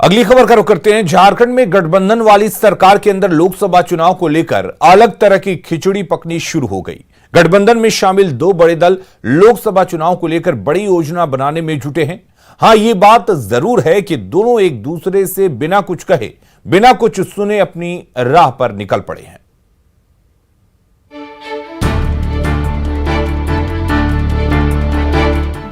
अगली खबर का रुख करते हैं। झारखंड में गठबंधन वाली सरकार के अंदर लोकसभा चुनाव को लेकर अलग तरह की खिचड़ी पकनी शुरू हो गई। गठबंधन में शामिल दो बड़े दल लोकसभा चुनाव को लेकर बड़ी योजना बनाने में जुटे हैं। हां, यह बात जरूर है कि दोनों एक दूसरे से बिना कुछ कहे, बिना कुछ सुने अपनी राह पर निकल पड़े हैं।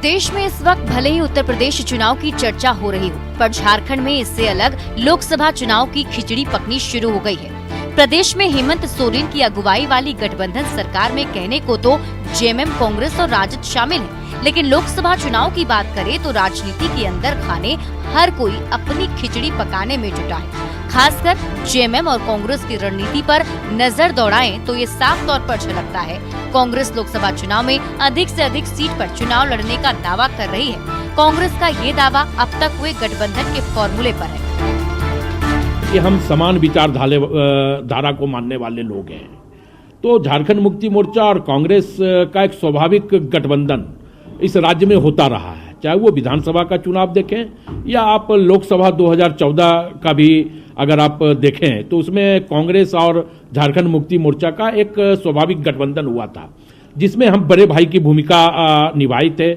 देश में इस वक्त भले ही उत्तर प्रदेश चुनाव की चर्चा हो रही हो, पर झारखंड में इससे अलग लोकसभा चुनाव की खिचड़ी पकनी शुरू हो गई है। प्रदेश में हेमंत सोरेन की अगुवाई वाली गठबंधन सरकार में कहने को तो जेएमएम, कांग्रेस और राजद शामिल है, लेकिन लोकसभा चुनाव की बात करें तो राजनीति के अंदर खाने हर कोई अपनी खिचड़ी पकाने में जुटा है। खासकर जेएमएम और कांग्रेस की रणनीति पर नजर दौड़ाएं तो ये साफ तौर पर झलकता है। कांग्रेस लोकसभा चुनाव में अधिक से अधिक सीट पर चुनाव लड़ने का दावा कर रही है। कांग्रेस का ये दावा अब तक हुए गठबंधन के फॉर्मूले पर है कि हम समान विचारधारा को मानने वाले लोग हैं, तो झारखंड मुक्ति मोर्चा और कांग्रेस का एक स्वाभाविक गठबंधन इस राज्य में होता रहा है। चाहे वो विधानसभा का चुनाव देखें या आप लोकसभा 2014 का भी अगर आप देखें तो उसमें कांग्रेस और झारखंड मुक्ति मोर्चा का एक स्वाभाविक गठबंधन हुआ था, जिसमें हम बड़े भाई की भूमिका निभाई थे।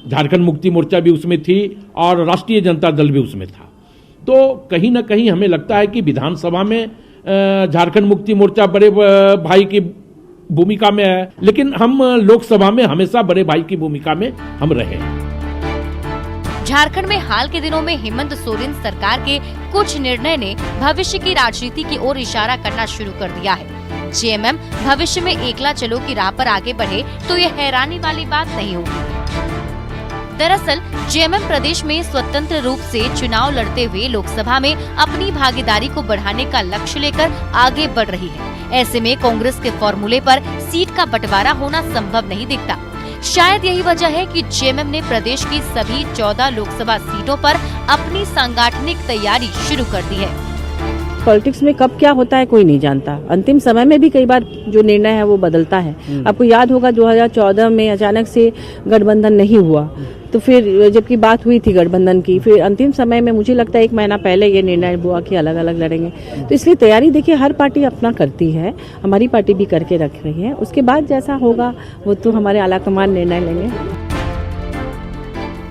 झारखंड मुक्ति मोर्चा भी उसमें थी और राष्ट्रीय जनता दल भी उसमें था। तो कहीं ना कहीं हमें लगता है कि विधानसभा में झारखंड मुक्ति मोर्चा बड़े भाई की भूमिका में है, लेकिन हम लोकसभा में हमेशा बड़े भाई की भूमिका में हम रहे हैं। झारखंड में हाल के दिनों में हेमंत सोरेन सरकार के कुछ निर्णय ने भविष्य की राजनीति की ओर इशारा करना शुरू कर दिया है। जेएमएम भविष्य में एकला चलो की राह पर आगे बढ़े तो ये हैरानी वाली बात नहीं होगी। दरअसल जेएमएम प्रदेश में स्वतंत्र रूप से चुनाव लड़ते हुए लोकसभा में अपनी भागीदारी को बढ़ाने का लक्ष्य लेकर आगे बढ़ रही है। ऐसे में कांग्रेस के फॉर्मूले पर सीट का बंटवारा होना संभव नहीं दिखता। शायद यही वजह है कि जेएमएम ने प्रदेश की सभी 14 लोकसभा सीटों पर अपनी सांगठनिक तैयारी शुरू कर दी है। पॉलिटिक्स में कब क्या होता है कोई नहीं जानता। अंतिम समय में भी कई बार जो निर्णय है वो बदलता है। आपको याद होगा 2014 में अचानक से गठबंधन नहीं हुआ, तो फिर जबकि बात हुई थी गठबंधन की, फिर अंतिम समय में मुझे लगता है 1 महीना पहले ये निर्णय हुआ कि अलग अलग लड़ेंगे। तो इसलिए तैयारी देखिए हर पार्टी अपना करती है, हमारी पार्टी भी करके रख रही है। उसके बाद जैसा होगा वो तो हमारे आलाकमान निर्णय लेंगे।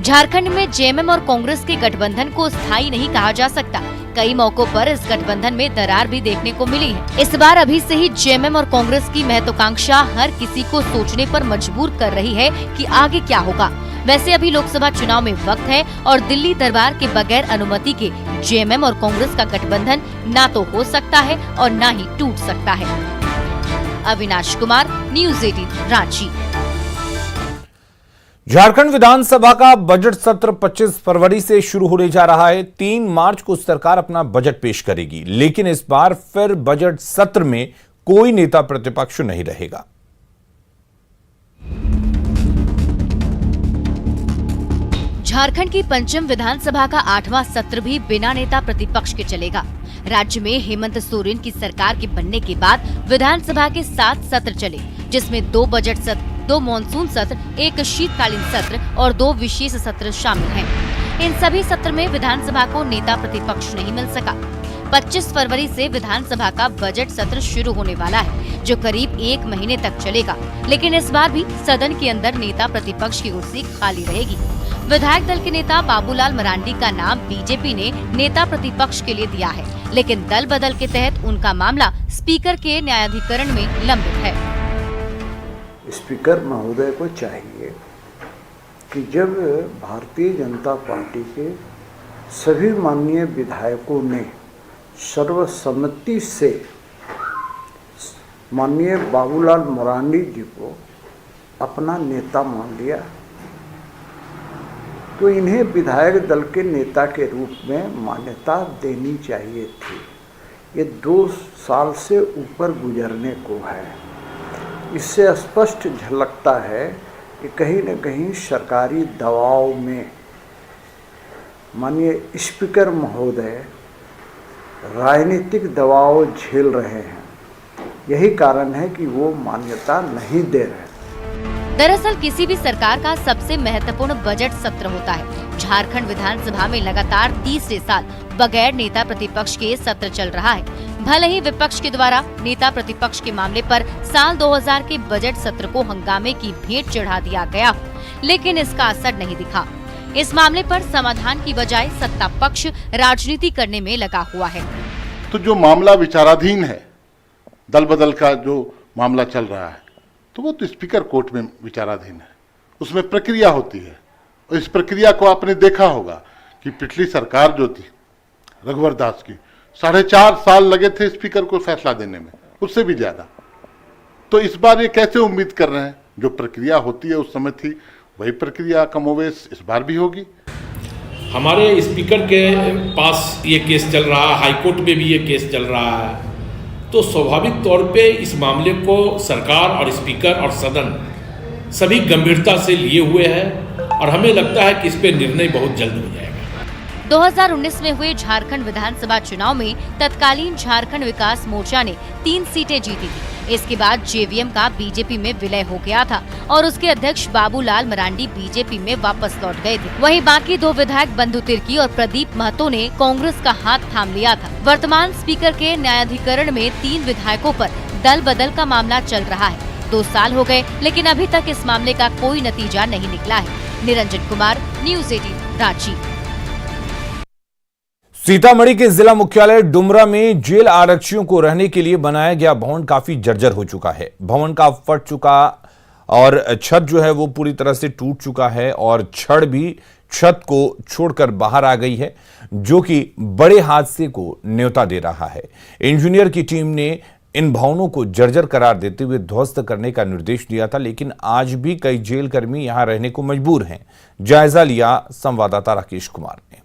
झारखंड में जेएमएम और कांग्रेस के गठबंधन को स्थायी नहीं कहा जा सकता। कई मौकों पर इस गठबंधन में दरार भी देखने को मिली है। इस बार अभी से ही जेएमएम और कांग्रेस की महत्वाकांक्षा हर किसी को सोचने पर मजबूर कर रही है कि आगे क्या होगा। वैसे अभी लोकसभा चुनाव में वक्त है और दिल्ली दरबार के बगैर अनुमति के जेएमएम और कांग्रेस का गठबंधन ना तो हो सकता है और ना ही टूट सकता है। अविनाश कुमार, न्यूज़ 18 रांची। झारखंड विधानसभा का बजट सत्र 25 फरवरी से शुरू होने जा रहा है। 3 मार्च को सरकार अपना बजट पेश करेगी, लेकिन इस बार फिर बजट सत्र में कोई नेता प्रतिपक्ष नहीं रहेगा। झारखंड की पंचम विधानसभा का 8वां सत्र भी बिना नेता प्रतिपक्ष के चलेगा। राज्य में हेमंत सोरेन की सरकार के बनने के बाद विधानसभा के 7 सत्र चले, जिसमें 2 बजट सत्र, 2 मॉनसून सत्र, 1 शीतकालीन सत्र और 2 विशेष सत्र शामिल हैं। इन सभी सत्र में विधानसभा को नेता प्रतिपक्ष नहीं मिल सका। 25 फरवरी से विधानसभा का बजट सत्र शुरू होने वाला है, जो करीब 1 महीने तक चलेगा, लेकिन इस बार भी सदन के अंदर नेता प्रतिपक्ष की कुर्सी खाली रहेगी। विधायक दल के नेता बाबूलाल मरांडी का नाम बीजेपी ने नेता प्रतिपक्ष के लिए दिया है, लेकिन दल बदल के तहत उनका मामला स्पीकर के न्यायाधिकरण में लंबित है। स्पीकर महोदय को चाहिए कि जब भारतीय जनता पार्टी के सभी माननीय विधायकों ने सर्वसम्मति से माननीय बाबूलाल मरांडी जी को अपना नेता मान लिया, तो इन्हें विधायक दल के नेता के रूप में मान्यता देनी चाहिए थी। ये 2 साल से ऊपर गुजरने को है। इससे स्पष्ट झलकता है कि कहीं न कहीं सरकारी दबाव में माननीय स्पीकर महोदय राजनीतिक दबाव झेल रहे हैं। यही कारण है कि वो मान्यता नहीं दे रहे। दरअसल किसी भी सरकार का सबसे महत्वपूर्ण बजट सत्र होता है। झारखंड विधानसभा में लगातार तीसरे साल बगैर नेता प्रतिपक्ष के सत्र चल रहा है। भले ही विपक्ष के द्वारा नेता प्रतिपक्ष के मामले पर साल 2000 के बजट सत्र को हंगामे की भेंट चढ़ा दिया गया, लेकिन इसका असर नहीं दिखा। इस मामले पर समाधान की बजाय सत्ता पक्ष राजनीति करने में लगा हुआ है। तो जो मामला विचाराधीन है, दल बदल का जो मामला चल रहा है, तो वो तो स्पीकर कोर्ट में विचाराधीन है, उसमें प्रक्रिया होती है। और इस प्रक्रिया को आपने देखा होगा कि पिछली सरकार जो थी रघुवर दास की, 4.5 साल लगे थे स्पीकर को फैसला देने में, उससे भी ज्यादा। तो इस बार ये कैसे उम्मीद कर रहे हैं, जो प्रक्रिया होती है उस समय थी वही प्रक्रिया कमोवेश इस बार भी होगी। हमारे स्पीकर के पास ये केस चल रहा है, हाईकोर्ट में भी ये केस चल रहा है, तो स्वाभाविक तौर पे इस मामले को सरकार और स्पीकर और सदन सभी गंभीरता से लिए हुए हैं और हमें लगता है कि इस पे निर्णय बहुत जल्द हो जाएगा। 2019 में हुए झारखंड विधानसभा चुनाव में तत्कालीन झारखंड विकास मोर्चा ने 3 सीटें जीती थी। इसके बाद जेवीएम का बीजेपी में विलय हो गया था और उसके अध्यक्ष बाबूलाल मरांडी बीजेपी में वापस लौट गए थे। वहीं बाकी 2 विधायक बंधु तिर्की और प्रदीप महतो ने कांग्रेस का हाथ थाम लिया था। वर्तमान स्पीकर के न्यायाधिकरण में 3 विधायकों पर दल बदल का मामला चल रहा है। 2 साल हो गए, लेकिन अभी तक इस मामले का कोई नतीजा नहीं निकला है। निरंजन कुमार, न्यूज़ 18 रांची। सीतामढ़ी के जिला मुख्यालय डुमरा में जेल आरक्षियों को रहने के लिए बनाया गया भवन काफी जर्जर हो चुका है। भवन का फट चुका और छत जो है वो पूरी तरह से टूट चुका है और छड़ भी छत को छोड़कर बाहर आ गई है, जो कि बड़े हादसे को न्योता दे रहा है। इंजीनियर की टीम ने इन भवनों को जर्जर करार देते हुए ध्वस्त करने का निर्देश दिया था, लेकिन आज भी कई जेल कर्मी यहां रहने को मजबूर हैं। जायजा लिया संवाददाता राकेश कुमार ने।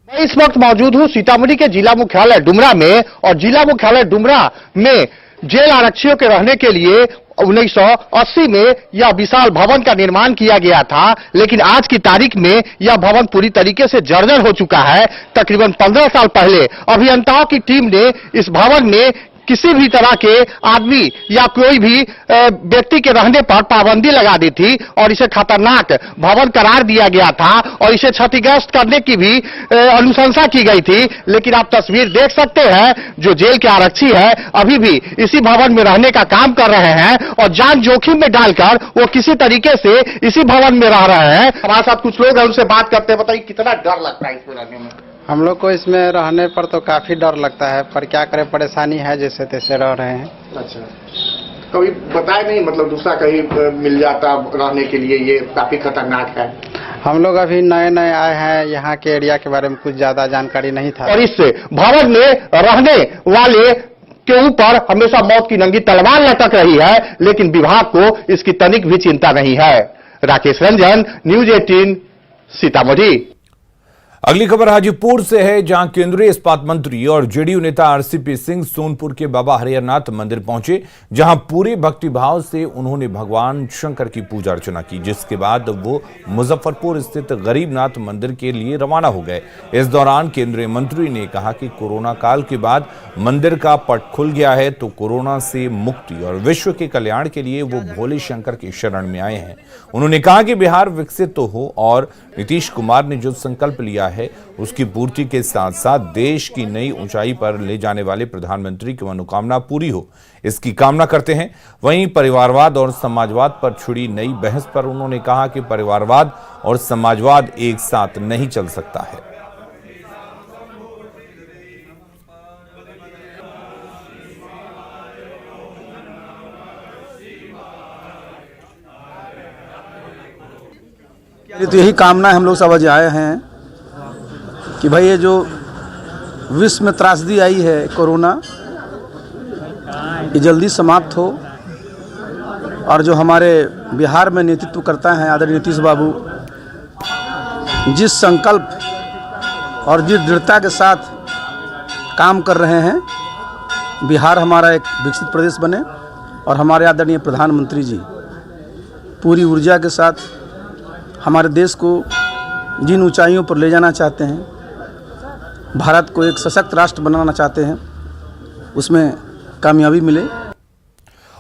मैं इस वक्त मौजूद हूं सीतामढ़ी के जिला मुख्यालय डुमरा में, और जिला मुख्यालय डुमरा में जेल आरक्षियों के रहने के लिए 1980 में यह विशाल भवन का निर्माण किया गया था, लेकिन आज की तारीख में यह भवन पूरी तरीके से जर्जर हो चुका है। तकरीबन 15 साल पहले अभियंताओं की टीम ने इस भवन में किसी भी तरह के आदमी या कोई भी व्यक्ति के रहने पर पाबंदी लगा दी थी और इसे खतरनाक भवन करार दिया गया था और इसे क्षतिग्रस्त करने की भी अनुशंसा की गई थी। लेकिन आप तस्वीर देख सकते हैं, जो जेल के आरक्षी है अभी भी इसी भवन में रहने का काम कर रहे हैं और जान जोखिम में डालकर वो किसी तरीके से इसी भवन में रह रहे हैं। हमारे साथ कुछ लोग हैं, उनसे बात करते हैं। बताइए कितना डर लगता है इसमें रहने में? हम लोग को इसमें रहने पर तो काफी डर लगता है, पर क्या करें, परेशानी है, जैसे तैसे रह रहे हैं। अच्छा, कभी बताया नहीं, मतलब दूसरा कहीं मिल जाता रहने के लिए? ये काफी खतरनाक है। हम लोग अभी नए नए आए हैं, यहाँ के एरिया के बारे में कुछ ज्यादा जानकारी नहीं था। और इस भवन में रहने वाले के ऊपर हमेशा मौत की नंगी तलवार लटक रही है, लेकिन विभाग को इसकी तनिक भी चिंता नहीं है। राकेश रंजन, न्यूज़ 18 सीतामढ़ी। अगली खबर हाजीपुर से है, जहां केंद्रीय इस्पात मंत्री और जेडीयू नेता आरसीपी सिंह सोनपुर के बाबा हरिहरनाथ मंदिर पहुंचे, जहां पूरे भक्तिभाव से उन्होंने भगवान शंकर की पूजा अर्चना की, जिसके बाद वो मुजफ्फरपुर स्थित गरीबनाथ मंदिर के लिए रवाना हो गए। इस दौरान केंद्रीय मंत्री ने कहा कि कोरोना काल के बाद मंदिर का पट खुल गया है, तो कोरोना से मुक्ति और विश्व के कल्याण के लिए वो भोले शंकर की शरण में आए हैं। उन्होंने कहा कि बिहार विकसित तो हो और नीतीश कुमार ने जो संकल्प लिया है उसकी पूर्ति के साथ साथ देश की नई ऊंचाई पर ले जाने वाले प्रधानमंत्री की मनोकामना पूरी हो, इसकी कामना करते हैं। वहीं परिवारवाद और समाजवाद पर छिड़ी नई बहस पर उन्होंने कहा कि परिवारवाद और समाजवाद एक साथ नहीं चल सकता है। तो यही कामना हम लोग सब आज आए हैं कि भाई ये जो विश्व में त्रासदी आई है कोरोना, ये जल्दी समाप्त हो और जो हमारे बिहार में नेतृत्व करता है आदरणीय नीतीश बाबू, जिस संकल्प और जिस दृढ़ता के साथ काम कर रहे हैं, बिहार हमारा एक विकसित प्रदेश बने और हमारे आदरणीय प्रधानमंत्री जी पूरी ऊर्जा के साथ हमारे देश को जिन ऊंचाइयों पर ले जाना चाहते हैं, भारत को एक सशक्त राष्ट्र बनाना चाहते हैं, उसमें कामयाबी मिले।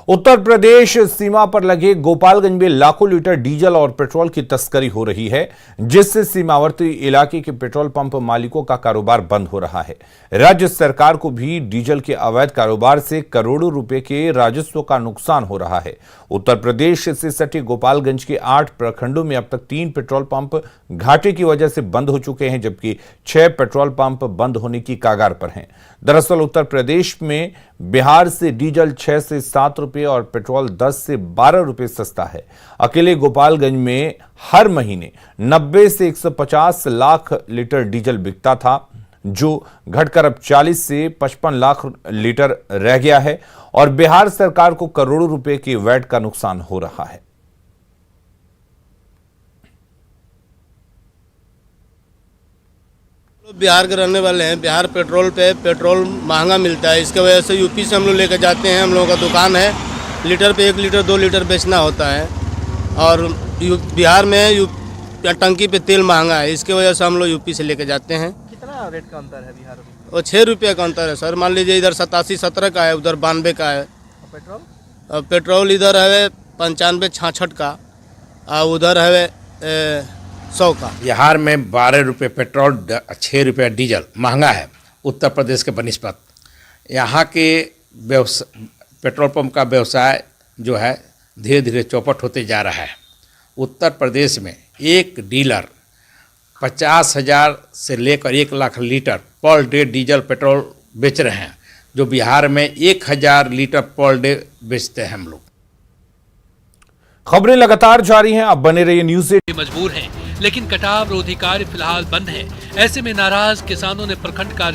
उत्तर प्रदेश सीमा पर लगे गोपालगंज में लाखों लीटर डीजल और पेट्रोल की तस्करी हो रही है, जिससे सीमावर्ती इलाके के पेट्रोल पंप मालिकों का कारोबार बंद हो रहा है। राज्य सरकार को भी डीजल के अवैध कारोबार से करोड़ों रुपए के राजस्व का नुकसान हो रहा है। उत्तर प्रदेश से सटे गोपालगंज के 8 प्रखंडों में अब तक 3 पेट्रोल पंप घाटे की वजह से बंद हो चुके हैं, जबकि 6 पेट्रोल पंप बंद होने की कगार पर हैं। दरअसल उत्तर प्रदेश में बिहार से डीजल 6 से 7 रुपए और पेट्रोल 10 से 12 रुपए सस्ता है। अकेले गोपालगंज में हर महीने 90 से 150 लाख लीटर डीजल बिकता था, जो घटकर अब 40 से 55 लाख लीटर रह गया है और बिहार सरकार को करोड़ों रुपए के वैट का नुकसान हो रहा है। बिहार के रहने वाले हैं। बिहार पेट्रोल महंगा मिलता है, इसके वजह से यूपी से हम लोग लेकर जाते हैं। हम लोगों का दुकान है, लीटर पे 1 लीटर 2 लीटर बेचना होता है और बिहार में टंकी पे तेल महंगा है, इसके वजह से हम लोग यूपी से लेकर जाते हैं। कितना रेट का अंतर है बिहार में? और 6 रुपये का अंतर है सर। मान लीजिए इधर 87-17 का है, उधर 92 का है। पेट्रोल पेट्रोल इधर है 95-66 का और उधर है 100 का। बिहार में 12 रुपये पेट्रोल 6 रुपये डीजल महंगा है उत्तर प्रदेश के बनिस्पत। यहाँ के पेट्रोल पंप का व्यवसाय जो है धीरे धीरे चौपट होते जा रहा है। उत्तर प्रदेश में एक डीलर 50,000 से लेकर 1 lakh litre per day diesel petrol बेच रहे हैं, जो बिहार में 1,000 लीटर पर डे बेचते हैं हम लोग। खबरें लगातार जारी हैं, आप बने रहिए न्यूज़ 8। मजबूर हैं, लेकिन कटाव रोधी कार्य फिलहाल बंद है। ऐसे में नाराज किसानों ने प्रखंड कार्य